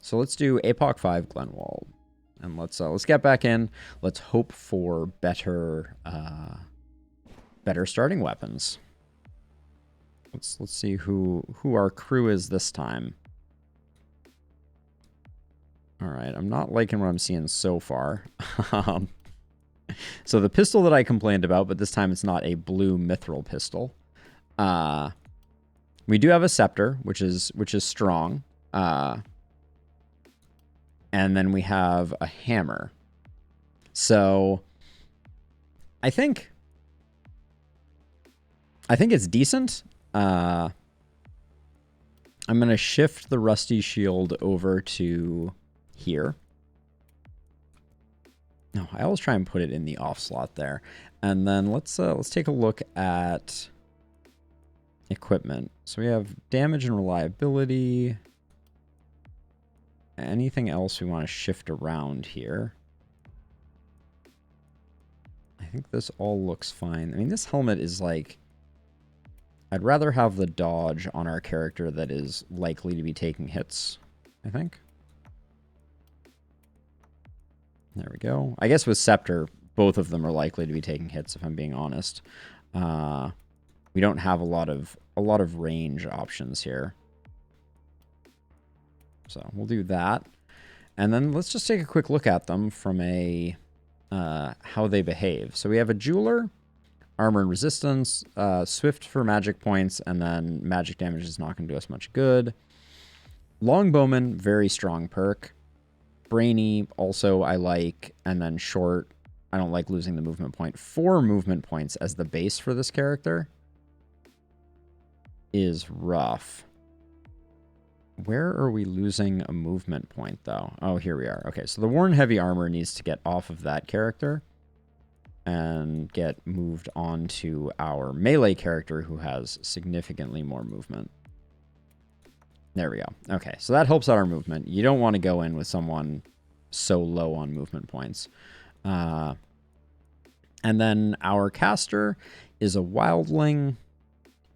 So let's do APOC 5 Glenwald. And let's get back in. Let's hope for better better starting weapons. Let's see who our crew is this time. All right, I'm not liking what I'm seeing so far. So the pistol that I complained about, but this time it's not a blue mithril pistol. We do have a scepter, which is strong. And then we have a hammer. So I think it's decent. I'm going to shift the rusty shield over to here. No, I always try and put it in the off slot there. And then let's take a look at equipment. So we have damage and reliability. Anything else we want to shift around here? I think this all looks fine. I mean, this helmet is like... I'd rather have the dodge on our character that is likely to be taking hits, I think. There we go. I guess with Scepter, both of them are likely to be taking hits, if I'm being honest. We don't have a lot of range options here. So we'll do that. And then let's just take a quick look at them from a how they behave. So we have a Jeweler, armor and resistance, swift for magic points, and then magic damage is not going to do us much good. Longbowman, very strong perk. Brainy, also I like, and then short, I don't like losing the movement point. 4 movement points as the base for this character is rough. Where are we losing a movement point, though? Oh, here we are. Okay, so the Worn Heavy Armor needs to get off of that character and get moved on to our melee character who has significantly more movement. There we go. Okay, so that helps out our movement. You don't want to go in with someone so low on movement points. And then our caster is a Wildling.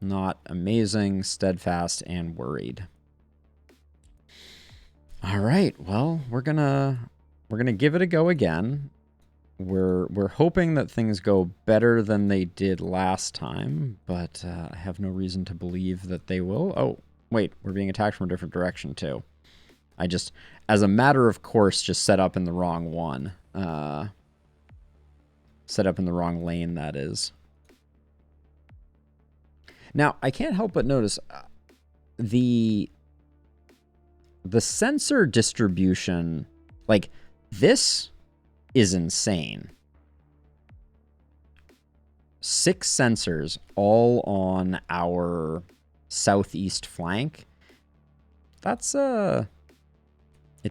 Not amazing, steadfast, and worried. All right, well, we're gonna give it a go again. We're hoping that things go better than they did last time, but I have no reason to believe that they will. Oh, wait, we're being attacked from a different direction too. I just, as a matter of course, just set up in the wrong one. Set up in the wrong lane, that is. Now, I can't help but notice the sensor distribution, like, this is insane. 6 sensors all on our southeast flank. That's it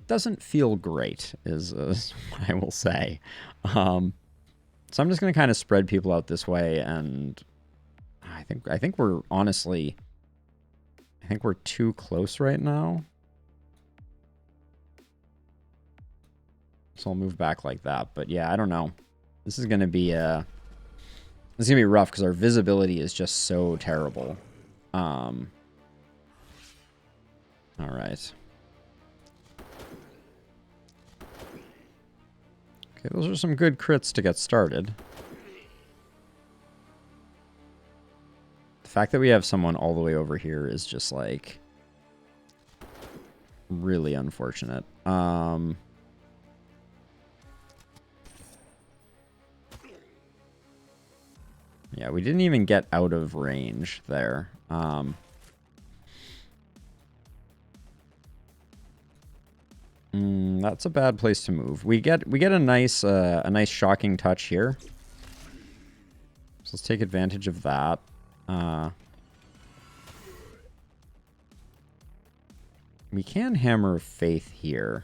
doesn't feel great, is what I will say. So I'm just going to kind of spread people out this way, and I think we're honestly, I think we're too close right now. So I'll move back like that. But yeah, I don't know. This is going to be rough because our visibility is just so terrible. All right. Okay, those are some good crits to get started. The fact that we have someone all the way over here is just like really unfortunate. Yeah, we didn't even get out of range there. That's a bad place to move. We get a nice shocking touch here. So let's take advantage of that. We can Hammer of Faith here.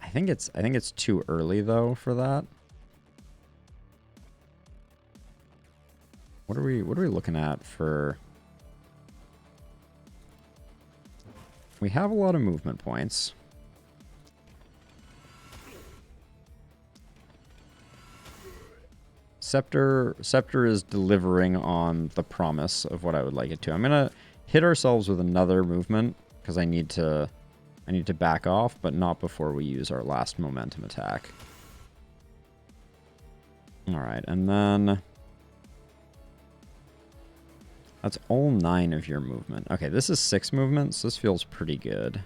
I think it's too early though for that. What are we looking at for? We have a lot of movement points. Scepter is delivering on the promise of what I would like it to. I'm gonna hit ourselves with another movement because I need to I need to back off, but not before we use our last momentum attack. Alright, and then... That's all 9 of your movement. Okay, this is 6 movements, so this feels pretty good.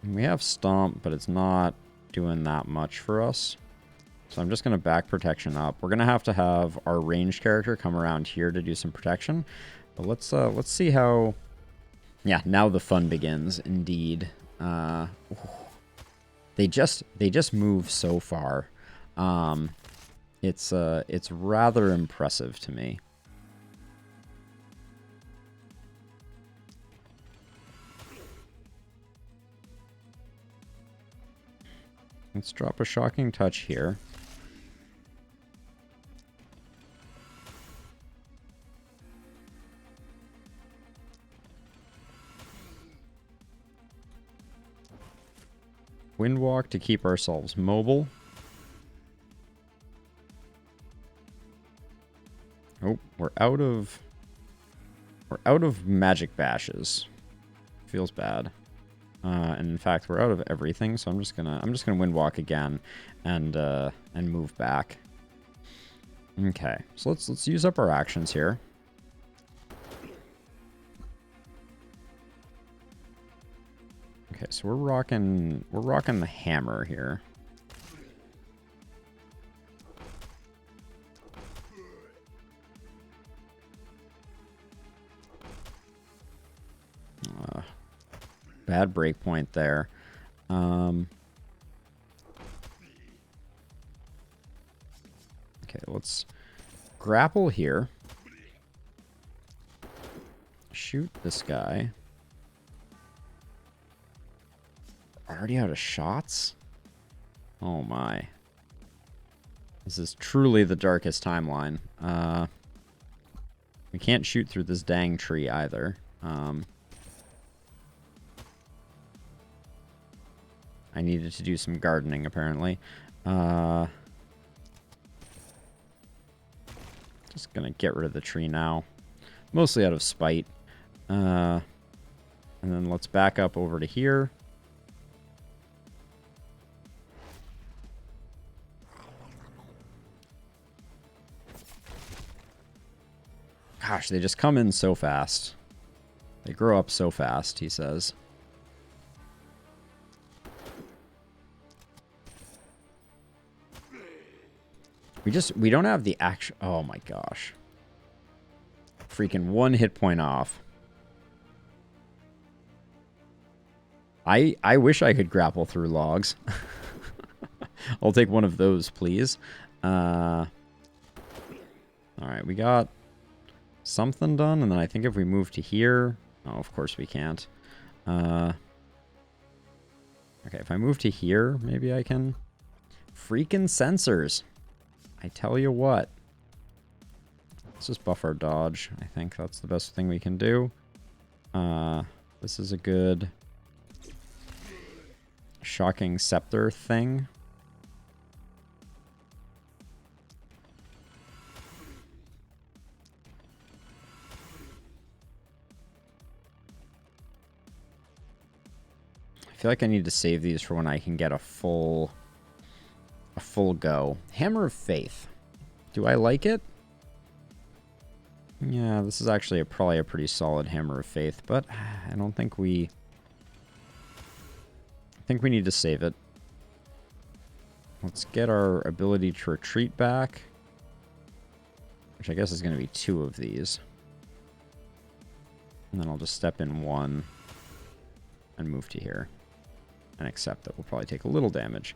We have Stomp, but it's not doing that much for us. So I'm just going to back protection up. We're going to have our ranged character come around here to do some protection. But let's see how... Yeah, now the fun begins, indeed. They just move so far. It's rather impressive to me. Let's drop a Shocking Touch here. Windwalk to keep ourselves mobile. Oh, we're out of magic bashes. Feels bad. And in fact, we're out of everything, so I'm just gonna Windwalk again and move back. Okay, so let's use up our actions here. Okay, so we're rocking the hammer here. Bad breakpoint there. Okay, let's grapple here. Shoot this guy. Already out of shots? Oh my. This is truly the darkest timeline. We can't shoot through this dang tree either. I needed to do some gardening, apparently. Just gonna get rid of the tree now. Mostly out of spite. And then let's back up over to here. Gosh, they just come in so fast. They grow up so fast, he says. We don't have the action. Oh my gosh. Freaking 1 hit point off. I wish I could grapple through logs. I'll take one of those, please. Alright, we got something done, and then I think if we move to here... Oh, of course we can't. Okay, if I move to here, maybe I can... Freaking sensors! I tell you what. Let's just buff our dodge. I think that's the best thing we can do. This is a good... Shocking Scepter thing. I feel like I need to save these for when I can get a full go. Hammer of Faith. Do I like it? Yeah, this is actually probably a pretty solid Hammer of Faith, but I don't think we... I think we need to save it. Let's get our ability to retreat back, which I guess is going to be 2 of these. And then I'll just step in 1 and move to here. And accept that we'll probably take a little damage.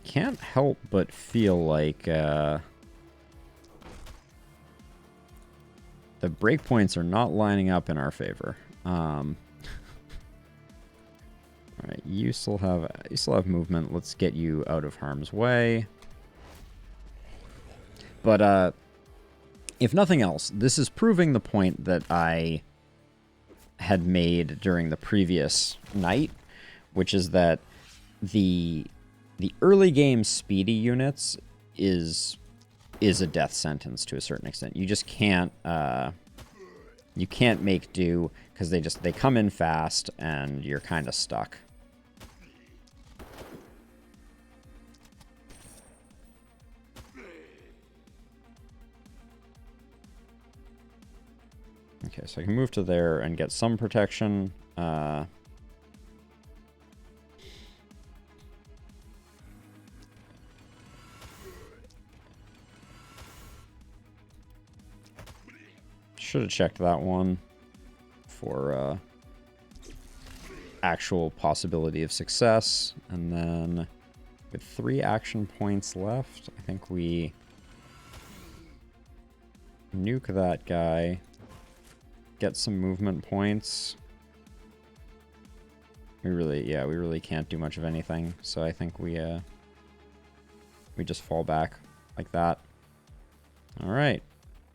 Can't help but feel like the breakpoints are not lining up in our favor. Alright, you still have movement. Let's get you out of harm's way. But if nothing else, this is proving the point that I had made during the previous night, which is that the early game speedy units is a death sentence to a certain extent. You just can't you can't make do because they come in fast and you're kind of stuck. Okay, so I can move to there and get some protection. Should have checked that one for actual possibility of success. And then with 3 action points left, I think we nuke that guy, get some movement points. We really can't do much of anything. So I think we just fall back like that. All right.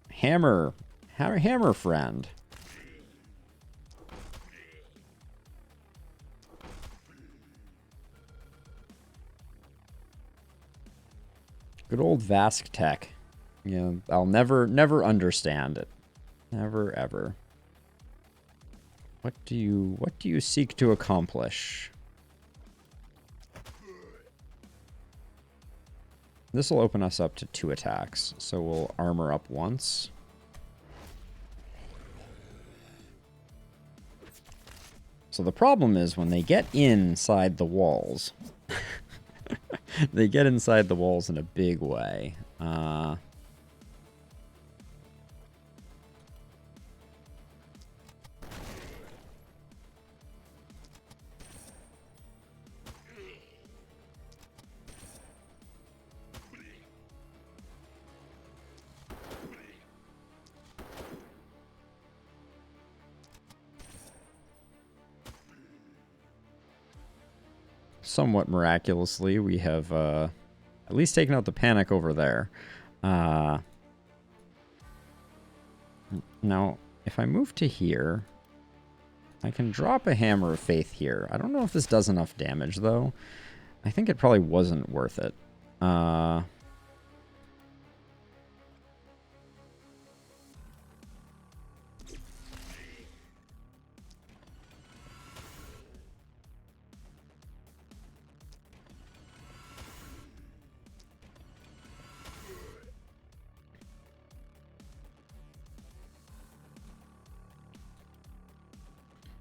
Hammer friend. Good old Vask tech. You know, I'll never understand it. Never ever. What do you seek to accomplish? This will open us up to 2 attacks, so we'll armor up once. So the problem is when they get inside the walls, they get inside the walls in a big way. Somewhat miraculously, we have at least taken out the panic over there. Now, if I move to here, I can drop a Hammer of Faith here. I don't know if this does enough damage, though. I think it probably wasn't worth it.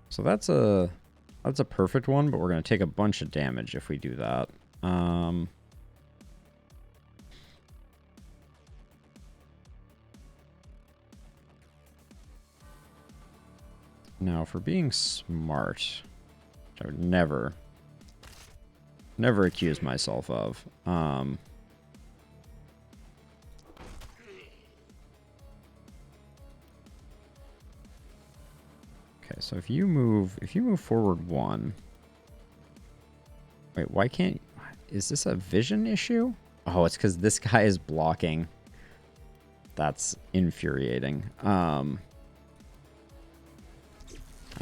So that's a perfect one, but we're going to take a bunch of damage if we do that. Now, for being smart, which I would never accuse myself of. Okay, so if you move forward 1. Wait, why can't... Is this a vision issue? Oh, it's because this guy is blocking. That's infuriating. I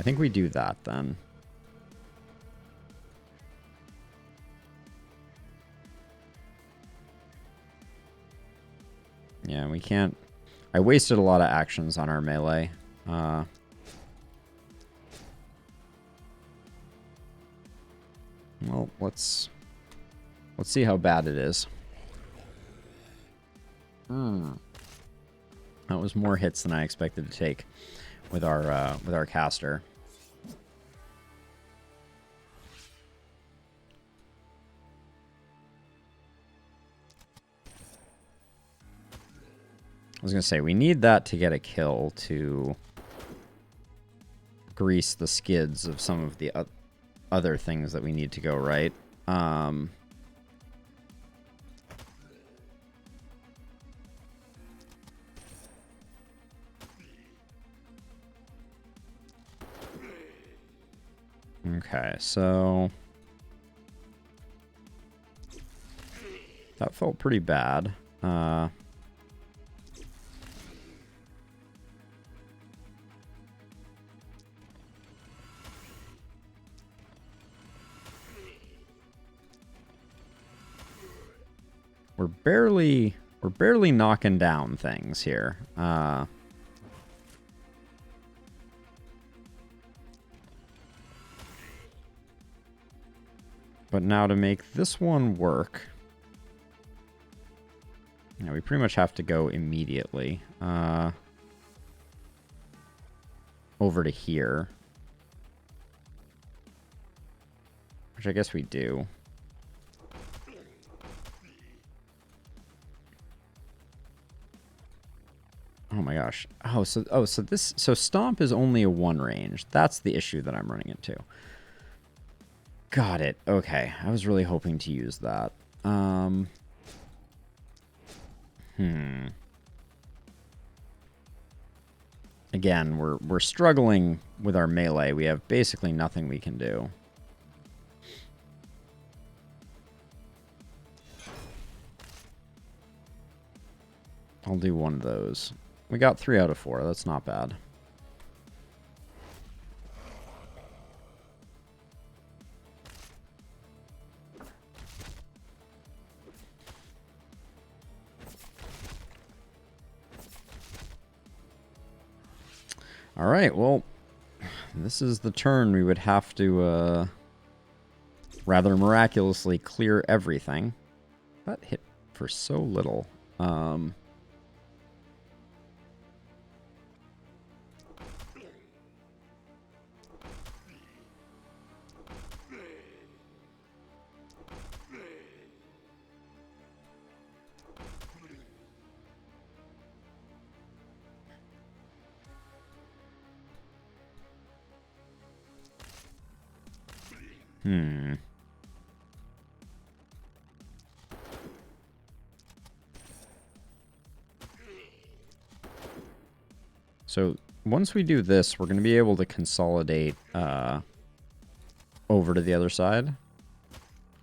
think we do that then. Yeah, we can't... I wasted a lot of actions on our melee. Well, let's see how bad it is. That was more hits than I expected to take with our caster. I was gonna say we need that to get a kill to grease the skids of some of the other things that we need to go right. Okay, so that felt pretty bad. We're barely knocking down things here. But now to make this one work, yeah, we pretty much have to go immediately over to here. Which I guess we do. Oh my gosh. So Stomp is only a 1 range. That's the issue that I'm running into. Got it. Okay. I was really hoping to use that. Again, we're struggling with our melee. We have basically nothing we can do. I'll do one of those. We got 3 out of 4. That's not bad. All right, well, this is the turn we would have to rather miraculously clear everything. That hit for so little. So once we do this, we're going to be able to consolidate over to the other side.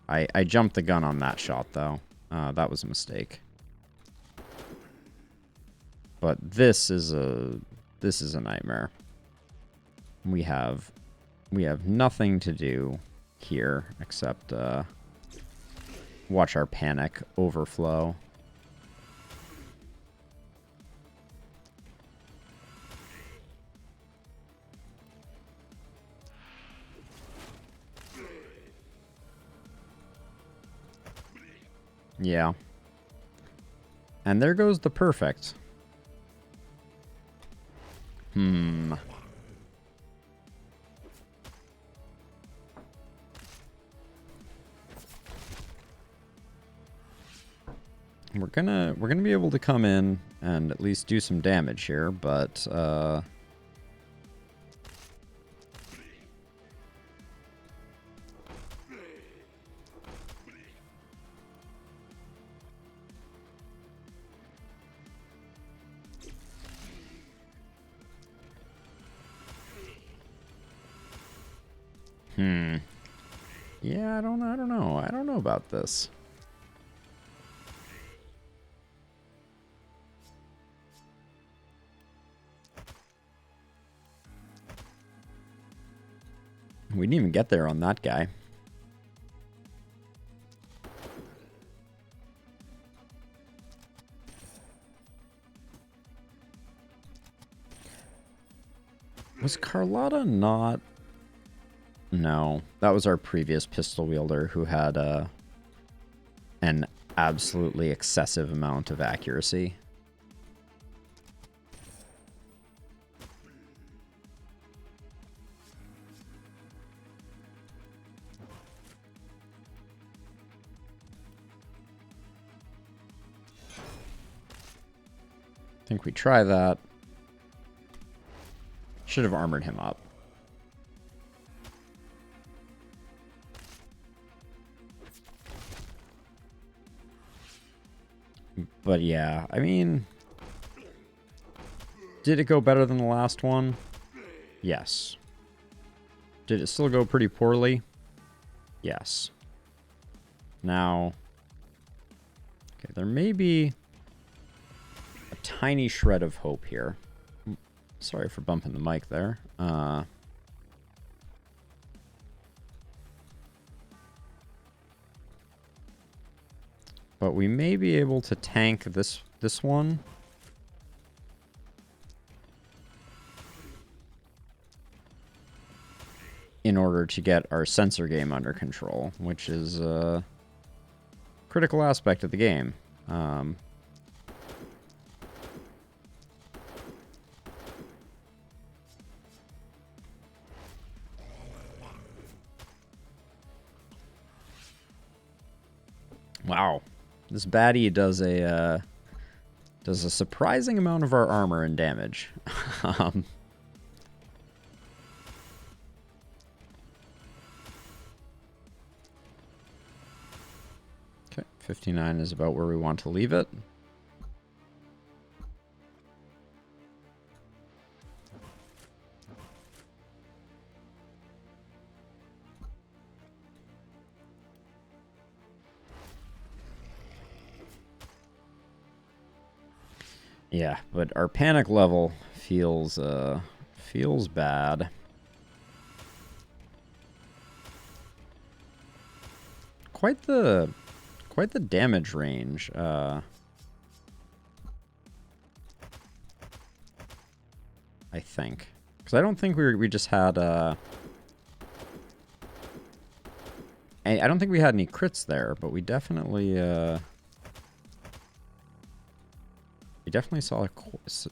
I jumped the gun on that shot, though. That was a mistake. But this is a nightmare. We have nothing to do here except watch our panic overflow. Yeah. And there goes the perfect. We're gonna be able to come in and at least do some damage here, but yeah, I don't know. I don't know about this. We didn't even get there on that guy. Was Carlotta not... No, that was our previous pistol wielder who had an absolutely excessive amount of accuracy. I think we try that. Should have armored him up. But yeah, I mean, did it go better than the last one? Yes. Did it still go pretty poorly? Yes. Now, okay, there may be a tiny shred of hope here. Sorry for bumping the mic there. But we may be able to tank this one. In order to get our sensor game under control, which is a critical aspect of the game. Wow, this baddie does a surprising amount of our armor and damage. Okay, 59 is about where we want to leave it. Yeah, but our panic level feels bad. Quite the damage range. I think, because I don't think we just had I don't think we had any crits there, but we definitely saw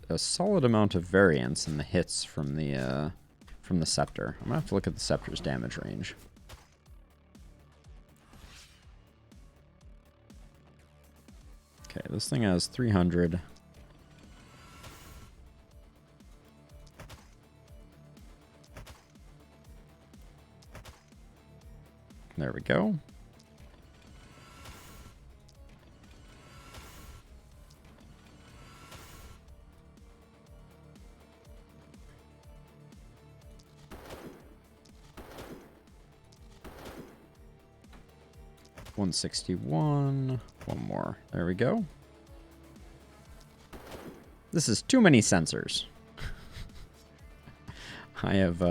a solid amount of variance in the hits from the scepter. I'm gonna have to look at the scepter's damage range. Okay, this thing has 300. There we go. $161. One more. There we go. This is too many sensors. I have,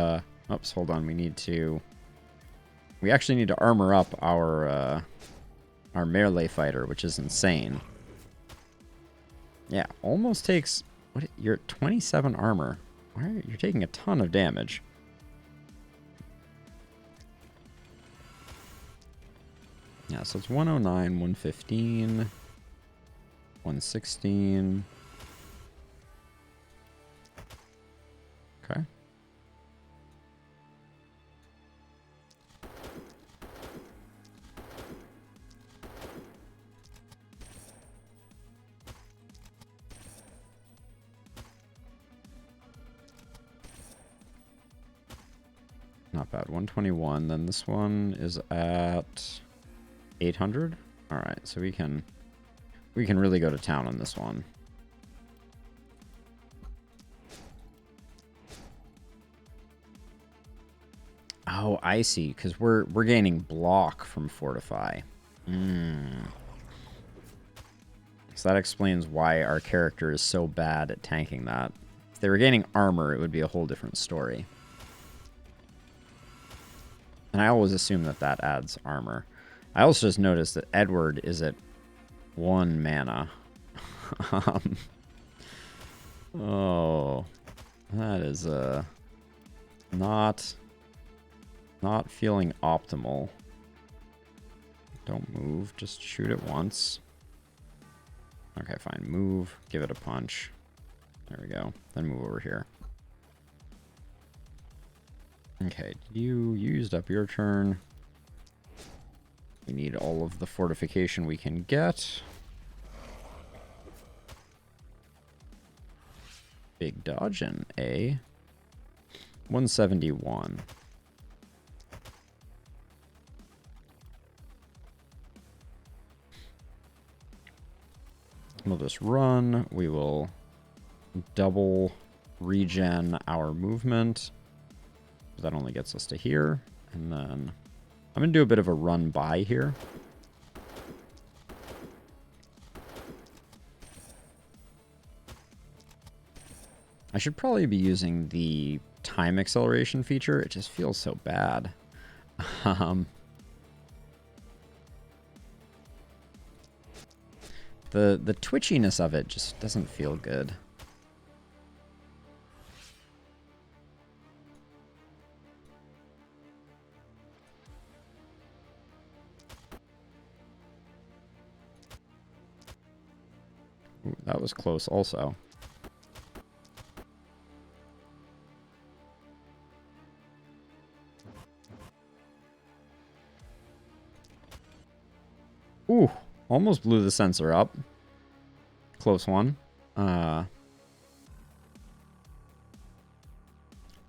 oops, hold on. We actually need to armor up our melee fighter, which is insane. Yeah, almost takes, you're at 27 armor. You're taking a ton of damage. Yeah, so it's 109, 115, 116. Okay. Not bad. 121. Then this one is at 800. All right, so we can really go to town on this one. Oh, I see. Because we're gaining block from Fortify. So that explains why our character is so bad at tanking that. If they were gaining armor, it would be a whole different story. And I always assume that adds armor. I also just noticed that Edward is at 1 mana. Oh, that is not feeling optimal. Don't move, just shoot it once. Okay, fine. Move, give it a punch. There we go. Then move over here. Okay, you used up your turn. We need all of the fortification we can get. Big dodge and A. 171. We'll just run. We will double regen our movement. That only gets us to here. And then I'm going to do a bit of a run by here. I should probably be using the time acceleration feature. It just feels so bad. The twitchiness of it just doesn't feel good. Ooh, that was close also. Ooh, almost blew the sensor up. Close one.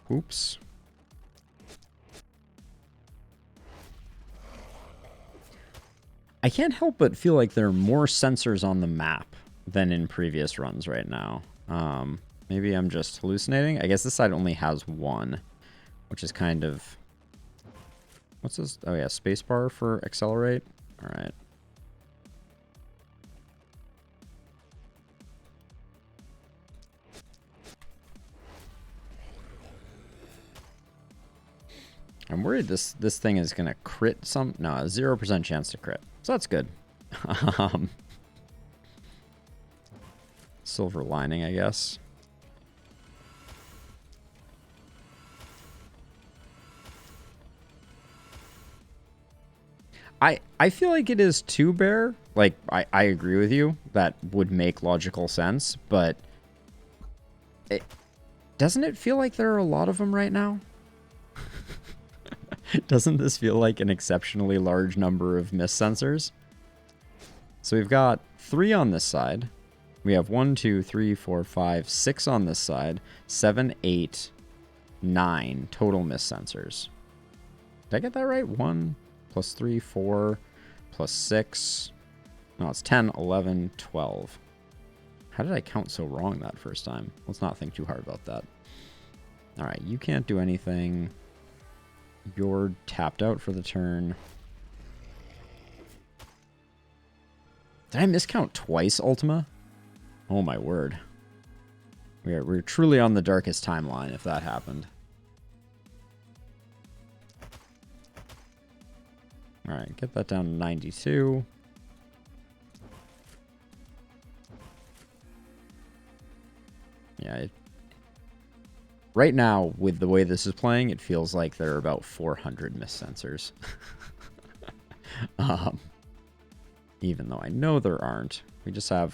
Oops. I can't help but feel like there are more sensors on the map than in previous runs right now. Maybe I'm just hallucinating. I guess this side only has one, which is kind of... What's this? Oh yeah, spacebar for accelerate. All right. I'm worried this thing is gonna crit some. No, 0% chance to crit. So that's good. Silver lining, I guess. I feel like it is too bare. Like, I agree with you. That would make logical sense, but doesn't it feel like there are a lot of them right now? Doesn't this feel like an exceptionally large number of mist sensors? So we've got 3 on this side. We have 1, 2, 3, 4, 5, 6 on this side. 7, 8, 9 total mist sensors. Did I get that right? 1 plus 3, 4 plus 6. No, it's 10, 11, 12. How did I count so wrong that first time? Let's not think too hard about that. All right, you can't do anything. You're tapped out for the turn. Did I miscount twice, Ultima? Oh my word. We're truly on the darkest timeline if that happened. Alright, get that down to 92. Yeah, right now, with the way this is playing, it feels like there are about 400 mist sensors. Even though I know there aren't.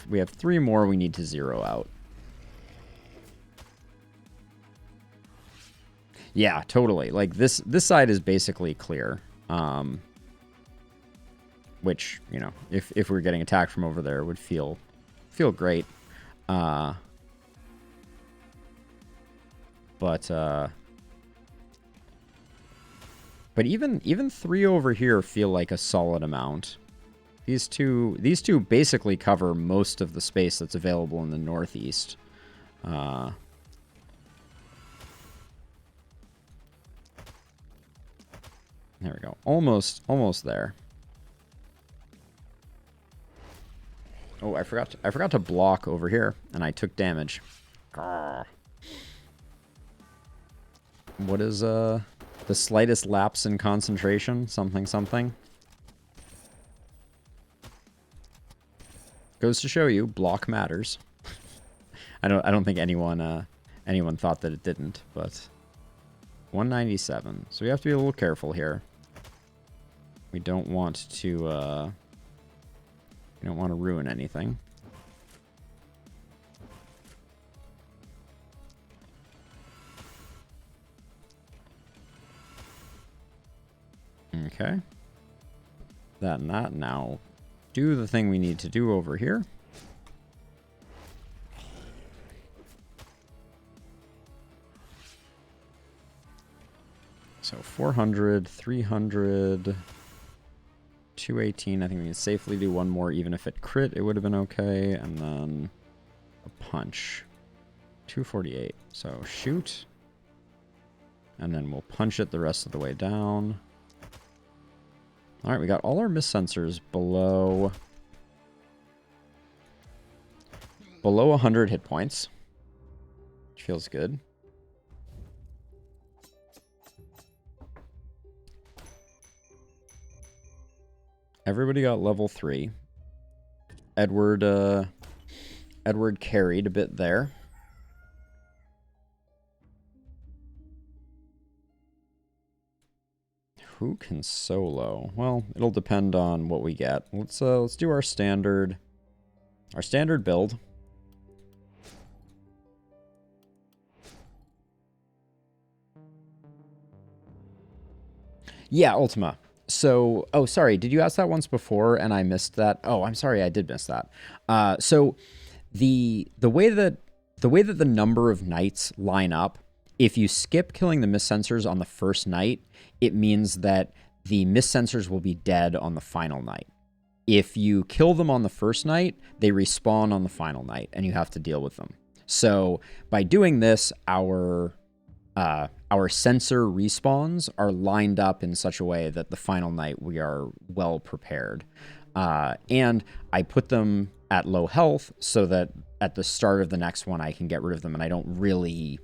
We have 3 more we need to zero out. Yeah, totally. Like this side is basically clear. Which, you know, if we're getting attacked from over there would feel great. But even 3 over here feel like a solid amount. These two basically cover most of the space that's available in the northeast. There we go. Almost there. Oh, I forgot to block over here, and I took damage. Grr. What is the slightest lapse in concentration? Something. Goes to show you, block matters. I don't think anyone thought that it didn't, but 197. So we have to be a little careful here. We don't want to ruin anything. Okay. That and that. Now do the thing we need to do over here. So 400, 300, 218. I think we can safely do one more. Even if it crit, it would have been okay. And then a punch. 248. So shoot. And then we'll punch it the rest of the way down. All right, we got all our mist sensors below 100 hit points, which feels good. Everybody got level 3. Edward, Edward carried a bit there. Who can solo? Well, it'll depend on what we get. Let's do our standard build. Yeah, Ultima. So, oh, sorry, did you ask that once before and I missed that? Oh, I'm sorry, I did miss that. So the way that the number of nights line up, if you skip killing the mist sensors on the first night, it means that the mist sensors will be dead on the final night. If you kill them on the first night, they respawn on the final night, and you have to deal with them. So by doing this, our sensor respawns are lined up in such a way that the final night we are well prepared. And I put them at low health so that at the start of the next one I can get rid of them and I don't really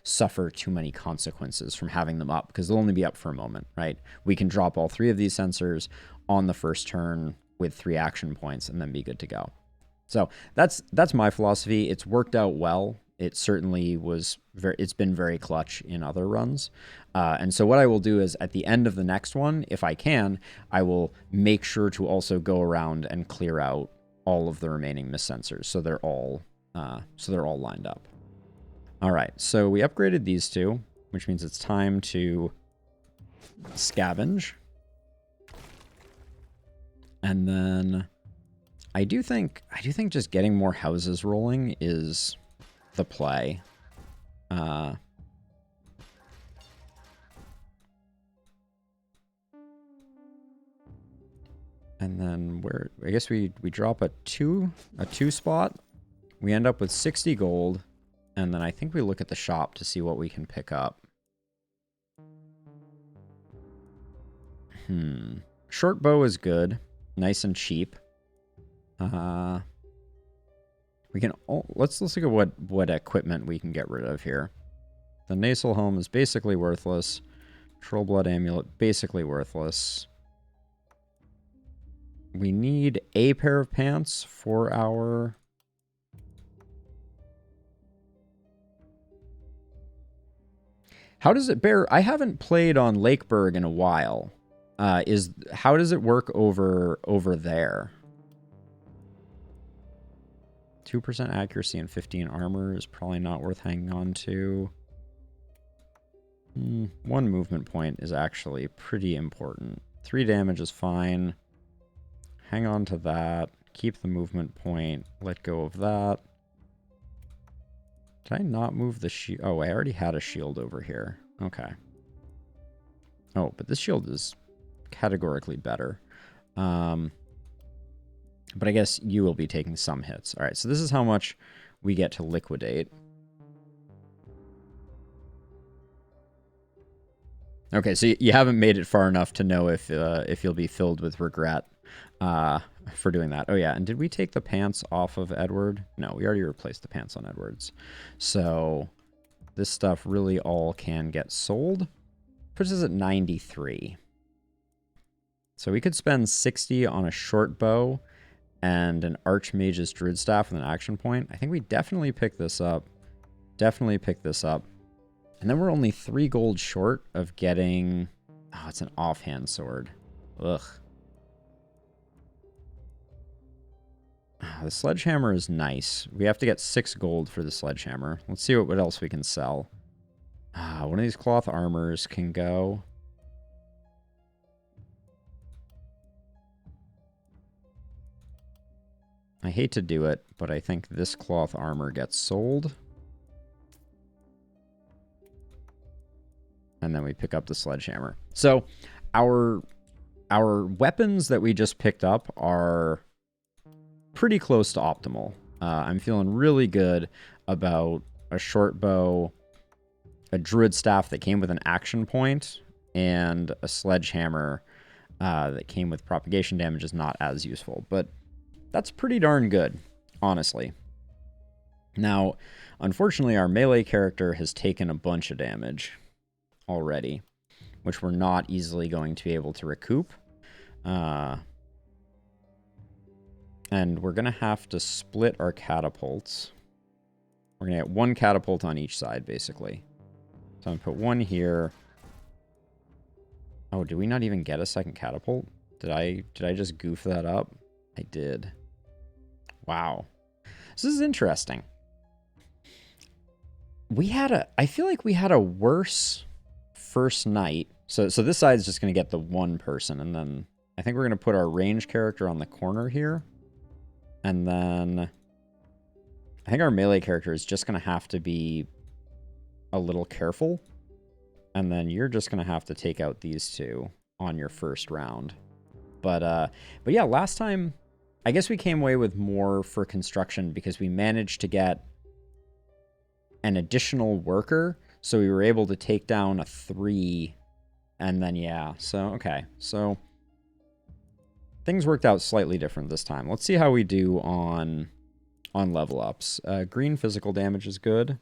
suffer too many consequences from having them up, because they'll only be up for a moment, right? We can drop all 3 of these sensors on the first turn with 3 action points and then be good to go. So that's my philosophy. It's worked out well. It certainly was it's been very clutch in other runs. And so what I will do is at the end of the next one, if I can, I will make sure to also go around and clear out all of the remaining mist sensors so they're all lined up. All right, so we upgraded these 2, which means it's time to scavenge. And then I do think just getting more houses rolling is the play. And then I guess we drop a 2 spot. We end up with 60 gold. And then I think we look at the shop to see what we can pick up. Short bow is good. Nice and cheap. We can let's look at what equipment we can get rid of here. The Nasal Helm is basically worthless. Troll Blood Amulet, basically worthless. We need a pair of pants for our... How does it bear? I haven't played on Lakeburg in a while. How does it work over there? 2% accuracy and 15 armor is probably not worth hanging on to. 1 movement point is actually pretty important. 3 damage is fine. Hang on to that. Keep the movement point. Let go of that. Did I not move the shield? Oh, I already had a shield over here. Okay. Oh, but this shield is categorically better. But I guess you will be taking some hits. All right, so this is how much we get to liquidate. Okay, so you haven't made it far enough to know if you'll be filled with regret for doing that. Oh yeah, and did we take the pants off of Edward? No, we already replaced the pants on Edwards. So this stuff really all can get sold. Puts us at 93. So we could spend 60 on a short bow and an Archmage's Druid Staff with an action point. I think we definitely pick this up. Definitely pick this up. And then we're only 3 gold short of getting... Oh, it's an offhand sword. Ugh. The sledgehammer is nice. We have to get 6 gold for the sledgehammer. Let's see what else we can sell. One of these cloth armors can go. I hate to do it, but I think this cloth armor gets sold. And then we pick up the sledgehammer. So our weapons that we just picked up are pretty close to optimal. I'm feeling really good about a short bow, a druid staff that came with an action point, and a sledgehammer that came with propagation damage is not as useful. But that's pretty darn good, honestly. Now, unfortunately, our melee character has taken a bunch of damage already, which we're not easily going to be able to recoup. And And we're going to have to split our catapults. We're going to get one catapult on each side, basically. So I'm going to put one here. Oh, did we not even get a second catapult? Did I just goof that up? I did. Wow. This is interesting. I feel like we had a worse first night. So this side's just going to get the one person, and then I think we're going to put our range character on the corner here. And then I think our melee character is just going to have to be a little careful. And then you're just going to have to take out these two on your first round. But yeah, last time, I guess we came away with more for construction because we managed to get an additional worker. So we were able to take down a 3. And then, yeah. So, okay. So things worked out slightly different this time. Let's see how we do on level ups. Green physical damage is good.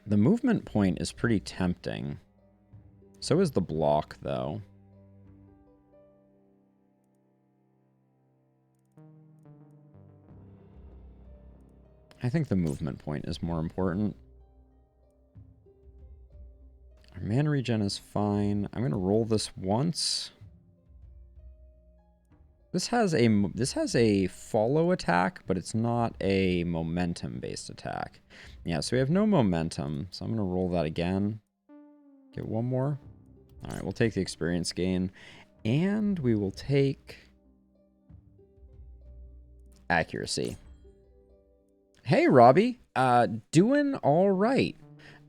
The movement point is pretty tempting. So is the block, though. I think the movement point is more important. Our mana regen is fine. I'm going to roll this once. This has a follow attack, but it's not a momentum-based attack. Yeah, so we have no momentum, so I'm going to roll that again. Get one more. All right, we'll take the experience gain, and we will take accuracy. Hey, Robbie. Doing all right.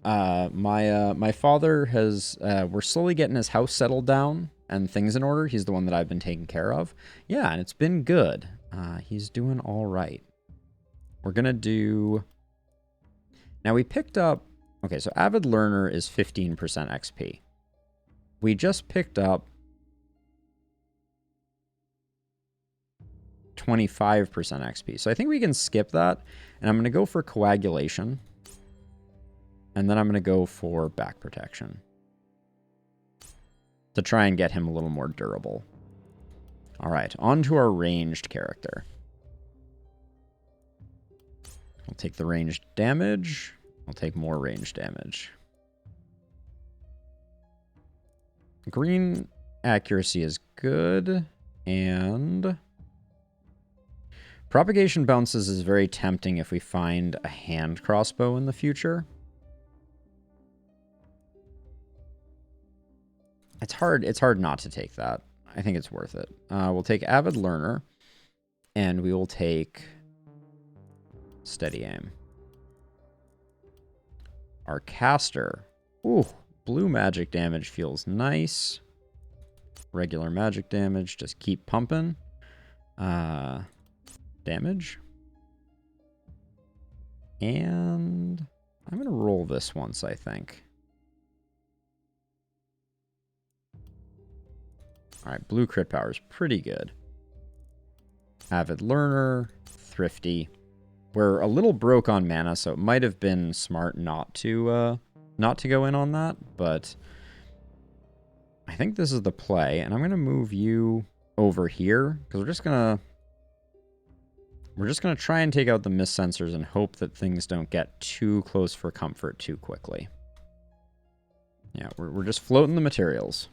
My father has, we're slowly getting his house settled down and things in order. He's the one that I've been taking care of. Yeah, and it's been good. He's doing all right. We're going to do... Now, we picked up... Okay, so Avid Learner is 15% XP. We just picked up 25% XP. So I think we can skip that. And I'm going to go for Coagulation. And then I'm going to go for Back Protection. To try and get him a little more durable. All right, on to our ranged character. I'll take the ranged damage. I'll take more ranged damage. Green accuracy is good. And propagation bounces is very tempting if we find a hand crossbow in the future. It's hard not to take that. I think it's worth it. We'll take Avid Learner, and we will take Steady Aim. Our caster. Ooh, blue magic damage feels nice. Regular magic damage, just keep pumping. Damage. And I'm going to roll this once, I think. All right, blue crit power is pretty good. Avid Learner, Thrifty. We're a little broke on mana, so it might have been smart not to go in on that, but I think this is the play, and I'm gonna move you over here because we're just gonna try and take out the mist sensors and hope that things don't get too close for comfort too quickly. Yeah, we're just floating the materials.